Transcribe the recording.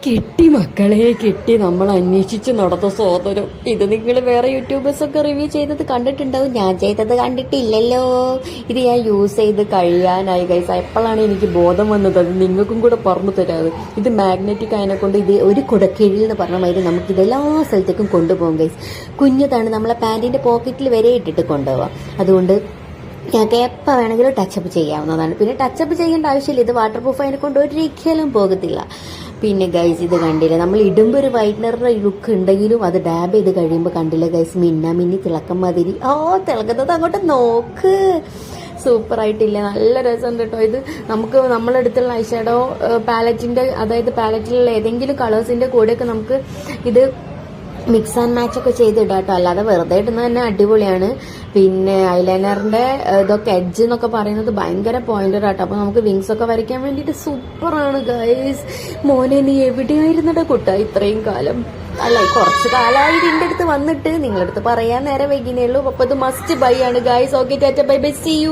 കിട്ടി മക്കളെ കിട്ടി. നമ്മൾ അന്വേഷിച്ച് നടന്ന സോദരം. ഇത് നിങ്ങൾ വേറെ യൂട്യൂബേഴ്സ് ഒക്കെ റിവ്യൂ ചെയ്തത് കണ്ടിട്ടുണ്ടാവും, ഞാൻ ചെയ്തത് കണ്ടിട്ടില്ലല്ലോ. ഇത് ഞാൻ യൂസ് ചെയ്ത് കഴിയാനായി ഗൈസ്. എപ്പോഴാണ് എനിക്ക് ബോധം വന്നത്, അത് നിങ്ങൾക്കും കൂടെ പറഞ്ഞു തരാത്. ഇത് മാഗ്നറ്റിക് ആയതിനെ കൊണ്ട് ഇത് ഒരു കുടക്കീഴിൽ എന്ന് പറഞ്ഞ മാതിരി നമുക്കിത് എല്ലാ സ്ഥലത്തേക്കും കൊണ്ടുപോകും ഗൈസ്. കുഞ്ഞതാണ്, നമ്മളെ പാൻറ്റിന്റെ പോക്കറ്റിൽ വരെ ഇട്ടിട്ട് കൊണ്ടുപോകാം. അതുകൊണ്ട് ഞങ്ങൾക്ക് എപ്പോൾ വേണമെങ്കിലും ടച്ചപ്പ് ചെയ്യാവുന്നതാണ്. പിന്നെ ടച്ചപ്പ് ചെയ്യേണ്ട ആവശ്യമില്ല, ഇത് വാട്ടർ പ്രൂഫ് അതിനെ കൊണ്ട് ഒരിക്കലും പോകത്തില്ല. പിന്നെ ഗൈസ് ഇത് കണ്ടില്ല, നമ്മൾ ഇടുമ്പോൾ ഒരു വൈറ്റ്നറുടെ ലുക്ക് ഉണ്ടെങ്കിലും അത് ഡാബ് ചെയ്ത് കഴിയുമ്പോൾ കണ്ടില്ല ഗൈസ്, മിന്നി തിളക്കം മാതിരി. തിളക്കുന്നത് അങ്ങോട്ട് നോക്ക്, സൂപ്പർ ആയിട്ടില്ല, നല്ല രസമുണ്ട് കേട്ടോ. ഇത് നമുക്ക് നമ്മളെടുത്തുള്ള ഐഷാഡോ പാലറ്റിന്റെ, അതായത് പാലറ്റിലുള്ള ഏതെങ്കിലും കളേഴ്സിന്റെ കൂടെയൊക്കെ നമുക്ക് ഇത് മിക്സ് ആൻഡ് മാച്ച് ഒക്കെ ചെയ്തിടാം കേട്ടോ. അല്ലാതെ വെറുതെ ഇടുന്നത് തന്നെ അടിപൊളിയാണ്. പിന്നെ ഐലൈനറിന്റെ ഇതൊക്കെ എഡ്ജ് എന്നൊക്കെ പറയുന്നത് ഭയങ്കര പോയിന്റർ ആട്ടോ. അപ്പൊ നമുക്ക് വിങ്സ് ഒക്കെ വരയ്ക്കാൻ വേണ്ടിയിട്ട് സൂപ്പറാണ് ഗൈസ്. മോനെ നീ എവിടെയായിരുന്നടാ കുട്ട ഇത്രയും കാലം? അല്ല, കുറച്ച് കാലമായി ഇതിന്റെ അടുത്ത് വന്നിട്ട്, നിങ്ങളടുത്ത് പറയാൻ നേരെ വൈകിനേ ഉള്ളൂ. അപ്പൊ ഇത് മസ്റ്റ് ബൈ ആണ് guys. Okay, tata, bye bye, see U.